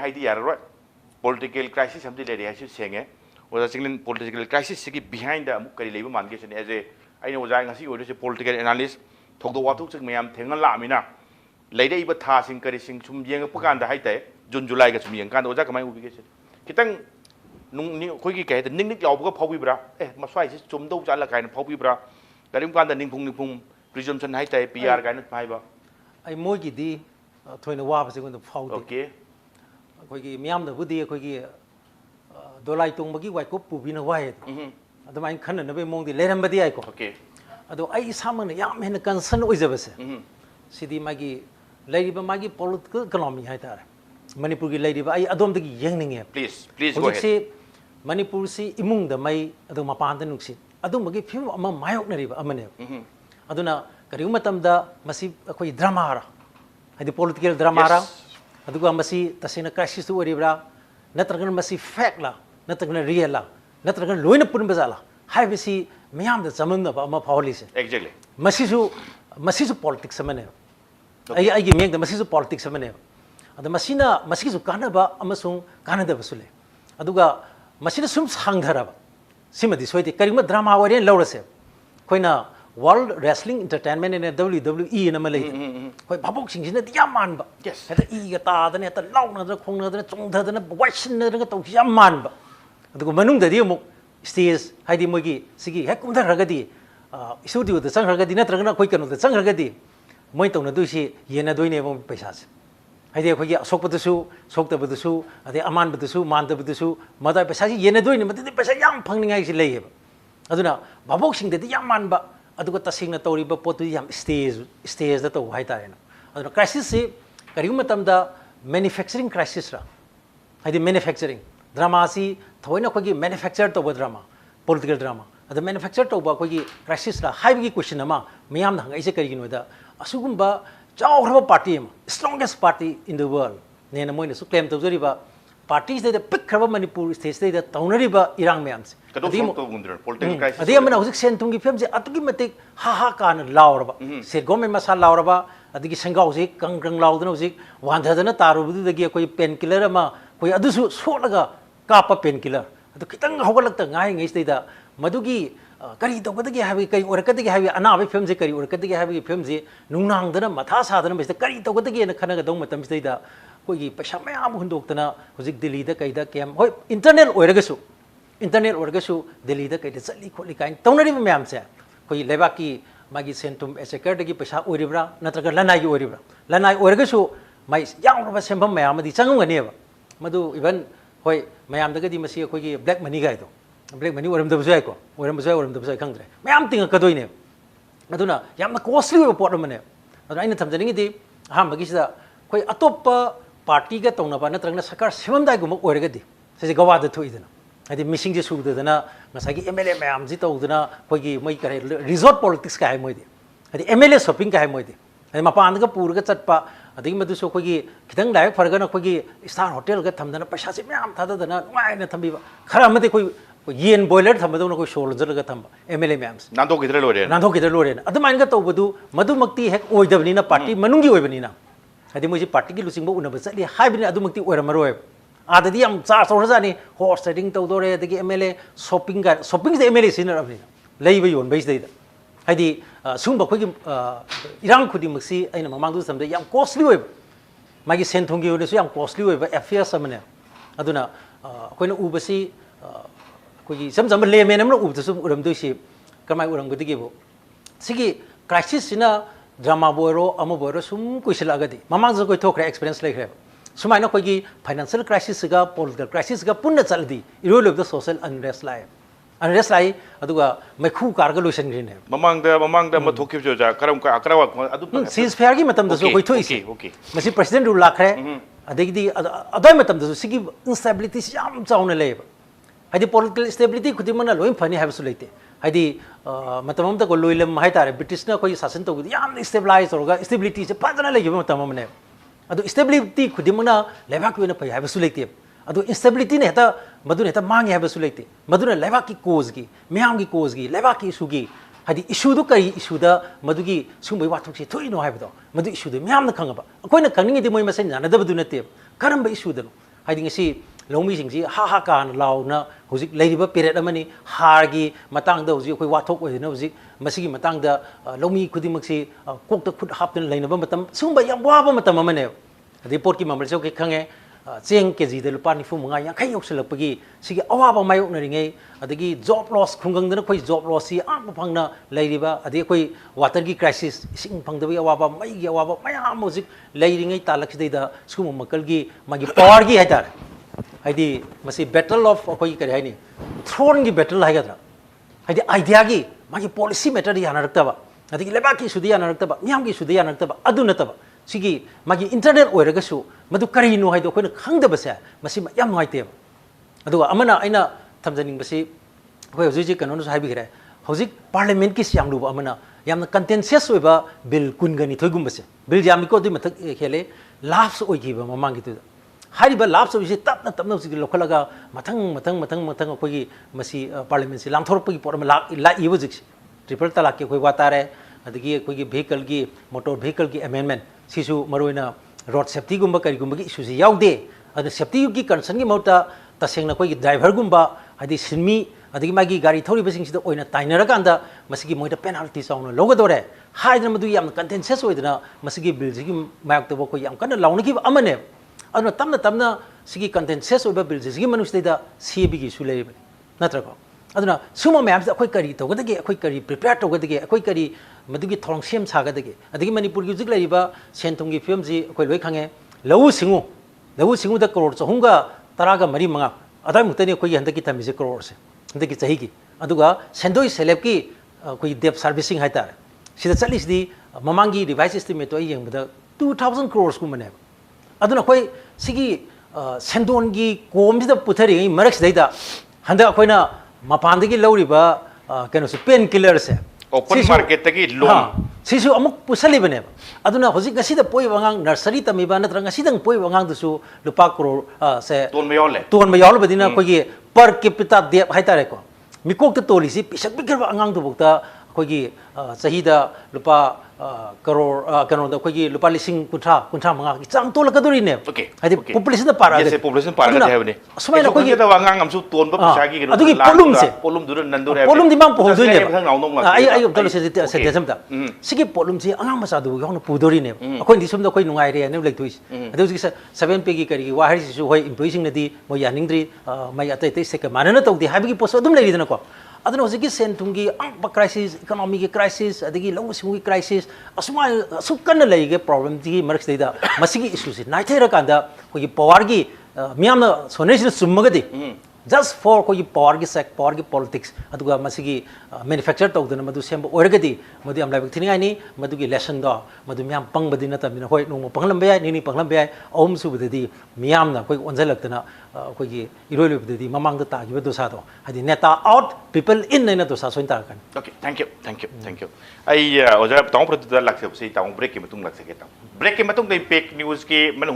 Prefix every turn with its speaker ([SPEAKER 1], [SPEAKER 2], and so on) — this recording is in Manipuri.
[SPEAKER 1] haidi yaroi political crisis samdi le re hasu senge oja singlin political crisis sigi behind the amuk kari leiba man ge sene as a aina oja ngasi oi political analyst thokdo wathuk sing mayam thengal la amina leidai ba tha sing kari sing sum yeng pakan da haite June July ga sum yeng kan oja kamai ubi ge se kitang nung ni khoi gi kai da ning ning yaw ba phawi bra maswai si chum dou chan la kai na phawi bra karim kan da ning phung presumption haite PR kai na phai ba
[SPEAKER 2] ai moi gi di thoina wa ba se gon phau
[SPEAKER 1] okay
[SPEAKER 2] khoi gi miam da budi khoi gi dolai tung ba gi wai ko pu bi na wai adamai khan na be mong di leram ba di ai ko
[SPEAKER 1] okay
[SPEAKER 2] ado ai samang yam hen concern oi jabase sidi magi leiriba magi political economy hai tar manipur gi leiriba ai adom da gi yengninge
[SPEAKER 1] please go ahead
[SPEAKER 2] si manipur si imung da mai ado mapan da nuksi ado magi film ama mayok nariba amane aduna kariu matam da masi khoi drama ra hadi political drama ra aduga masi tasina crisis tu oribra natragan masi fact la natragan real la natragan loina pun bazala hai bisi mayam da zaman da ama policy
[SPEAKER 1] exactly
[SPEAKER 2] masisu politics amane ai gi meng da masisu politics amane ada masisu kana ba amasung kana da basule aduga masina sum sangdhara ba simadi soite karima drama wari lawrase koina world wrestling entertainment in WWE na malai koi babok sing sina yam man ba hata I ga ta da ne ta launa da khongna da chung da na waisin da ga tau yam man ba aduga manung da di mu stage haidi mogi sigi hek kum da ragadi studio da sang ragadi na tragna koi kanu da sang ragadi moi tong na du si yena doi ne mo paisa se haidi khoi gi sok pa su sok ta ba su ade aman ba su man ta ba su madai paisa si yena doi ne mati paisa yam phangning ai si lei ba aduna babok sing da yam man ba aduga tasing na tori ba potu yam stage da to hai ta na aduna crisis si kari matam da manufacturing crisis ra haidi manufacturing drama si thoina khoi gi manufacture to ba drama political drama ada manufacture to ba khoi gi crisis ra hai gi question ama miyam na hangai se kari gi no da asugumba chawraba party strongest party in the world ne na moina su claim to jari ba parties de pick khaba manipur stage de taunari ba irang myam se
[SPEAKER 1] political crisis
[SPEAKER 2] adi amana hojik sentum gi film je atugi matik ha kan lauraba se government masal lauraba adigi sengau je kang laudana hojik wandhadana tarubu de gi koi painkiller ama koi adusu solaga kapa painkiller adu kitang hogalakta ngai ngai stage da madugi kari to kadagi habi kai orakadagi habi ana abi film je kari orakadagi habi film je nungnang dana matha sadana bes kari to kadagi na khana ga dong matam stage da koi gi paisa mayam hundok tana hojik Delhi da kai da kem hoi internal oiragasu Delhi da kai da chali kholi kain taunari mayam se koi lebaki magi sentum exchequer dagi paisa oiribra natraga lanai gi oiribra lanai oiragasu mai yang ba sembam mayam di changum gani ba madu even hoi mayam da gadi masi koi gi black money ga do black money oram da bjai ko oram da bjai khangdre mayam ting ka doine aduna yamna costly ba pot mane aduna ina thamjani di ha magi sida koi atop party ga tongna ba natragna sakar semam dai gum oiragadi se gawa da thuidana adi missing je su dana ngasagi MLA mayam ji tawdana koi gi mai kare resort politics ka hai moi di adi MLA shopping ka hai moi di adi mapan ga pur ga chatpa adi madu so koi gi kitang dai farga na koi gi star hotel ga thamdana paisa se mayam thada dana ngai na thambi ba khara amade koi yen boiler thambado na koi shol jar ga thamba MLA mayam
[SPEAKER 1] nando gidre lore
[SPEAKER 2] adu main ga tawbadu madu makti hek oidabni na party manungi oibani na adi moi party gi lusing ba unaba chali haibni adu makti oiramaroi adadi am cha sorjani horse trading tawdore adagi MLA shopping de MLA sinner abni leiba yon base deida haidi sumba khoi irang khudi maksi aina mamangdu samde yam costly oi magi senthongi oi su yam costly oi affairs amane aduna koina ubasi khoi sam le men amna ubdu sum uram doisi kamai uram gudi gebo sigi crisis sina drama boiro amo boiro sum kuisila agadi mamang koi thokra experience lekre sumaina koi gi financial crisis ga political crisis ga punna chaldi irol of the social unrest lai aduga mekhu karga lotion green
[SPEAKER 1] mamang da ma thokib jo ja karam ka akrawa adu
[SPEAKER 2] cease fair gi matam da so koi thoi si masi president rule lakhre adegi di adai matam da sigi instability yam chauna le hadi political stability khudimana loim phani have su leite hadi matamam da ko loilam hai tare british na koi sasan to yam stabilize orga stability se padana le gi matamam ne adu stability khudimana lebak wena pai habesu leite adu instability ne heta maduna heta mangi habesu leite maduna lebak ki cause gi miyam gi cause gi lebak ki issue gi hadi issue du kai issue da madugi sumbai wathuk se thoino haibdo madu issue de miyam na khangaba akoina kangning di moi masen jana da badu nate karam ba issue da ꯍꯥꯏꯗꯤ ꯉꯁꯤ ꯂꯧꯃꯤꯁꯤꯡꯁꯤ ꯍꯥ ꯀꯥꯅ ꯂꯥꯎꯅ ꯍꯧꯖꯤꯛ ꯂꯩꯔꯤꯕ ꯄꯦꯔꯦꯠ ꯑꯃꯅꯤ ꯍꯥꯔꯒꯤ ꯃꯇꯥꯡꯗ ꯍꯧꯖꯤꯛ ꯑꯩꯈꯣꯏ ꯋꯥꯊꯣꯛ ꯑꯣꯏꯗꯅ ꯍꯧꯖꯤꯛ ꯃꯁꯤꯒꯤ ꯃꯇꯥꯡꯗ ꯂꯧꯃꯤ ꯈꯨꯗꯤꯡꯃꯛꯁꯤ ꯀꯣꯛꯇ ꯈꯨꯠ ꯍꯥꯞꯇꯨꯅ ꯂꯩꯅꯕ ꯃꯇꯝ ꯁꯤꯒꯨꯝꯕ ꯌꯥꯝ ꯋꯥꯕ ꯃꯇꯝ ꯑꯃꯅꯦꯕ ꯑꯗꯩ ꯄꯣꯠꯀꯤ ꯃꯃꯜꯁꯨ ꯑꯩꯈꯣꯏ ꯈꯪꯉꯦ ꯆꯦꯡ ꯀꯦꯖꯤꯗ ꯂꯨꯄꯥ 95 ꯌꯥꯡꯈꯩ ꯌꯧꯁꯤꯜꯂꯛꯄꯒꯤ ꯁꯤꯒꯤ ꯑꯋꯥꯕ ꯃꯥꯌꯣꯛꯅꯔꯤꯉꯩ ꯑꯗꯒꯤ ꯖꯣꯕ ꯂꯣꯁ ꯈꯨꯡꯒꯪꯗꯅ ꯑꯩꯈꯣꯏ ꯖꯣꯕ ꯂꯣꯁꯁꯤ ꯌꯥꯝꯅ ꯐꯪꯅ ꯂꯩꯔꯤꯕ ꯑꯗꯩ ꯑꯩꯈꯣꯏ ꯋꯥꯇꯔꯒꯤ ꯀ꯭ꯔꯥꯏꯁꯤꯁ ꯏꯁꯤꯡ ꯐꯪꯗꯕꯒꯤ ꯑꯋꯥꯕ ꯃꯩꯒꯤ ꯑꯋꯥꯕ ꯃꯌꯥꯝ ꯍꯧꯖꯤꯛ ꯂꯩꯔꯤꯉꯩ ꯇꯥꯜꯂꯛꯁꯤꯗꯩꯗ ꯁꯤꯒꯨꯝꯕ ꯃꯈꯜꯒꯤ ꯃꯥꯒꯤ ꯄꯥꯋꯔꯒꯤ ꯍꯥꯏꯇꯥꯔꯦ ꯍꯥꯏꯗꯤ ꯃꯁꯤ ꯕꯦꯇꯜ ꯑꯣꯐ ꯑꯩꯈꯣꯏꯒꯤ ꯀꯔꯤ ꯍꯥꯏꯅꯤ ꯊ꯭ꯔꯣꯟꯒꯤ ꯕꯦꯇꯜ ꯍꯥꯏꯒꯗ꯭ꯔꯥ ꯍꯥꯏꯗꯤ ꯑꯥꯏꯗꯤꯌꯥꯒꯤ ꯃꯥꯒꯤ ꯄꯣꯂꯤꯁꯤ ꯃꯦꯇꯔꯗ ꯌꯥꯅꯔꯛꯇꯕ ꯑꯗꯒꯤ ꯂꯩꯕꯥꯛꯀꯤ ꯏꯁꯨꯗ ꯌꯥꯅꯔꯛꯇꯕ ꯃꯤꯌꯥꯝꯒꯤ ꯏꯁꯨꯗ ꯌꯥꯅꯔꯛꯇꯕ ꯑꯗꯨ ꯅꯠꯇꯕ ꯁꯤꯒꯤ ꯃꯥꯒꯤ ꯏꯟꯇꯔꯅꯦꯠ ꯑꯣꯏꯔꯒꯁꯨ ꯃꯗꯨ ꯀꯔꯤꯅꯣ ꯍꯥꯏꯗꯣ ꯑꯩꯈꯣꯏꯅ ꯈꯪꯗꯕꯁꯦ ꯃꯁꯤ ꯌꯥꯝ ꯅꯨꯡꯉꯥꯏꯇꯦꯕ ꯑꯗꯨꯒ ꯑꯃꯅ ꯑꯩꯅ ꯊꯝꯖꯅꯤꯡꯕꯁꯤ ꯑꯩꯈꯣꯏ ꯍꯧꯖꯤꯛ ꯍꯧꯖꯤꯛ ꯀꯩꯅꯣꯅꯁꯨ ꯍꯥꯏꯕꯤꯈ꯭ꯔꯦ ꯍꯧꯖꯤꯛ ꯄꯥꯔꯂꯤꯌꯥꯃꯦꯟꯠꯀꯤꯁꯤ ꯌꯥꯝ ꯂꯨꯕ ꯑꯃꯅ ꯌꯥꯝꯅ ꯀꯟꯇꯦꯟꯁꯤꯌꯁ ꯑꯣꯏꯕ ꯕꯤꯜ 22ꯒꯨꯝꯕꯁꯦ ꯕꯤꯜ ꯌꯥꯝꯃꯤꯀꯣ ꯑꯗꯨꯏ ꯃꯊꯛ ꯍꯦꯜꯂꯦ ꯂꯥꯞꯁ ꯑꯣꯏꯈꯤꯕ ꯃꯃꯥꯡꯒꯤꯗꯨꯗ ꯍꯥꯏꯔꯤꯕ ꯂꯥꯞꯁ ꯑꯣꯏꯕꯁꯤ ꯇꯞꯅ ꯇꯞꯅ ꯍꯧꯖꯤꯛ ꯂꯧꯈꯠꯂꯒ ꯃꯊꯪ ꯑꯩꯈꯣꯏꯒꯤ ꯃꯁꯤ ꯄꯥꯔꯂꯤꯌꯥꯃꯦꯟꯠꯁꯤ ꯂꯥꯡꯊꯣꯔꯛꯄꯒꯤ ꯄꯣꯠ ꯑꯃ ꯂꯥꯛꯏꯕ ꯍꯧꯖꯤꯛꯁꯦ ꯇ꯭ꯔꯤꯄꯜ ꯇꯂꯥꯛꯀꯤ ꯑꯩꯈꯣꯏ ꯋꯥ ꯇꯥꯔꯦ ꯑꯗꯒꯤ ꯑꯩꯈꯣꯏꯒꯤ ꯚꯦꯍꯤꯀꯜꯒꯤ ꯃꯣꯇꯣꯔ ꯚꯦꯍꯤꯀꯜꯒꯤ ꯑꯦꯃꯦꯟꯃꯦꯟꯠ ꯁꯤꯁꯨ ꯃꯔꯨꯑꯣꯏꯅ ꯔꯣꯗ ꯁꯦꯐꯇꯤꯒꯨꯝꯕ ꯀꯔꯤꯒꯨꯝꯕꯒꯤ ꯏꯁꯨꯁꯤ ꯌꯥꯎꯗꯦ ꯑꯗꯨꯅ ꯁꯦꯐꯇꯤꯒꯤ ꯀꯟꯁꯔꯟꯒꯤ ꯃꯍꯨꯠꯇ ꯇꯁꯦꯡꯅ ꯑꯩꯈꯣꯏꯒꯤ ꯗ꯭ꯔꯥꯏꯚꯔꯒꯨꯝꯕ ꯍꯥꯏꯗꯤ ꯁꯤꯟꯃꯤ ꯑꯗꯒꯤ ꯃꯥꯒꯤ ꯒꯥꯔꯤ ꯊꯧꯔꯤꯕꯁꯤꯡꯁꯤꯗ ꯑꯣꯏꯅ ꯇꯥꯏꯅꯔꯀꯥꯟꯗ ꯃꯁꯤꯒꯤ ꯃꯣꯏꯗ ꯄꯦꯅꯥꯜꯇꯤ ꯆꯥꯎꯅ ꯂꯧꯒꯗꯧꯔꯦ ꯍꯥꯏꯗꯅ ꯃꯗꯨ ꯌꯥꯝꯅ ꯀꯟꯇꯦꯟꯁꯤꯌꯁ ꯑꯣꯏꯗꯅ ꯃꯁꯤꯒꯤ ꯕꯤꯜꯁꯤꯒꯤ ꯃꯥꯌꯣꯛꯇꯕ ꯑꯩꯈꯣꯏ ꯌꯥꯝ ꯀꯟꯅ ꯂꯥꯎꯅꯈꯤꯕ ꯑꯃꯅꯦꯕ ꯑꯗꯨꯅ ꯇꯞꯅ ꯁꯤꯒꯤ ꯀꯟꯇꯦꯟꯁꯤꯌꯁ ꯑꯣꯏꯕ ꯕꯤꯜꯁꯤꯒꯤ ꯃꯅꯨꯡꯁꯤꯗꯩꯗ ꯁꯦꯕꯤꯒꯤꯁꯨ ꯂꯩꯔꯤꯕꯅꯤ ꯅꯠꯇ꯭ꯔꯀꯣ ꯑꯗꯨꯅ ꯁꯤꯒꯨꯝꯕ ꯃꯌꯥꯝꯁꯤꯗ ꯑꯩꯈꯣꯏ ꯀꯔꯤ ꯇꯧꯒꯗꯒꯦ ꯑꯩꯈꯣꯏ ꯀꯔꯤ ꯄ꯭ꯔꯤꯄꯦꯌꯔ ꯇꯧꯒꯗꯒꯦ ꯑꯩꯈꯣꯏ ꯀꯔꯤ ꯃꯗꯨꯒꯤ ꯊꯧꯔꯥꯡ ꯁꯦꯝ ꯁꯥꯒꯗꯒꯦ ꯑꯗꯒꯤ ꯃꯅꯤꯄꯨꯔꯒꯤ ꯍꯧꯖꯤꯛ ꯂꯩꯔꯤꯕ ꯁꯦꯟ ꯊꯨꯝꯒꯤ ꯐꯤꯕꯝꯁꯤ ꯑꯩꯈꯣꯏ ꯂꯣꯏ ꯈꯪꯉꯦ ꯂꯧꯎ ꯁꯤꯡꯎꯗ ꯀꯔꯣꯔ 335 ꯑꯗꯨꯋꯥꯏꯃꯨꯛꯇꯅꯤ ꯑꯩꯈꯣꯏꯒꯤ ꯍꯟꯗꯛꯀꯤ ꯊꯝꯃꯤꯁꯦ ꯀꯔꯣꯔꯁꯦ ꯍꯟꯗꯛꯀꯤ ꯆꯍꯤꯒꯤ ꯑꯗꯨꯒ ꯁꯦꯟꯗꯣꯏ ꯁꯦꯂꯦꯞꯀꯤ ꯑꯩꯈꯣꯏꯒꯤ ꯗꯦꯞ ꯁꯥꯔꯚꯤꯁꯤꯡ ꯍꯥꯏꯇꯥꯔꯦ ꯁꯤꯗ ꯆꯠꯂꯤꯁꯤꯗꯤ ꯃꯃꯥꯡꯒꯤ ꯔꯤቫꯏꯁ ꯑꯦꯁꯇꯤꯃꯦꯠꯇꯣ ꯑꯩ ꯌꯦꯡꯕꯗ 2000 ꯀ꯭ꯔꯣꯔꯁꯀꯨꯝꯕꯅꯦꯕ ꯑꯗꯨꯅ ꯑꯩꯈꯣꯏ ꯁꯤꯒꯤ ꯁꯦꯟꯗꯣꯟꯒꯤ ꯀꯣꯝꯁꯤꯗ ꯄꯨꯊꯔꯤꯉꯩ ꯃꯔꯛꯁꯤꯗꯩꯗ ꯍꯟꯗꯛ ꯑꯩꯈꯣꯏꯅ ꯃꯄꯥꯟꯗꯒꯤ ꯂꯧꯔꯤꯕ ꯀꯩꯅꯣꯁꯦ pen ꯀꯤꯂꯔꯁꯦ
[SPEAKER 1] open market tagi loan
[SPEAKER 2] sisu amuk pusalibane aduna hojik ngasida poi wangang nursery tamiba natra ngasidang poi wangang dusu lupa crore se ton mayol badina kogi per capita dep haitare ko mikok ta tolisi pisak bigir angang du bukta kogi sahida lupa crore kano da kogi lupa lising kuntra manga chang tol kaduri ne hadi population da para
[SPEAKER 1] yes population para ga hebne
[SPEAKER 2] sumai na kogi
[SPEAKER 1] da wangang amsu ton ba pisagi
[SPEAKER 2] adu ki polum
[SPEAKER 1] dur nandur
[SPEAKER 2] polum di mang pohol doi ne ai tolo se
[SPEAKER 1] okay.
[SPEAKER 2] se desam da sigi polum si angang masa du yong pudori ne akoi di sum da koi nungai re ne lek tuis adu si 7 pe gi kari wa hari si hoi employee sing na di mo yaning dri mai atai tai se ka manana tau di habi ki poso dum le di na ko aduna hojiki sentungi angpa crisis economic crisis adigi lawu simugi crisis asuma sukkan leige problem di marks deida masigi issues naithera kanda kogi power gi miyamna sonesi summagadi just for kogi power gi sec power gi politics aduga masigi manufacture tawdana madu semba orgadi madu am laibak thini ni madu gi lesson do madu miyam pangbadi na tamina hoi nong panglam bay ni panglam bay om subudadi miyamna koi onjalaktana kogi irolubadi mamang da ta gi do sa do hadi neta out people in na do sa soin ta kan
[SPEAKER 1] okay thank you ai oja tong product lakse sei tong break ki matung lakse ke tong break ki matung dei fake news ki man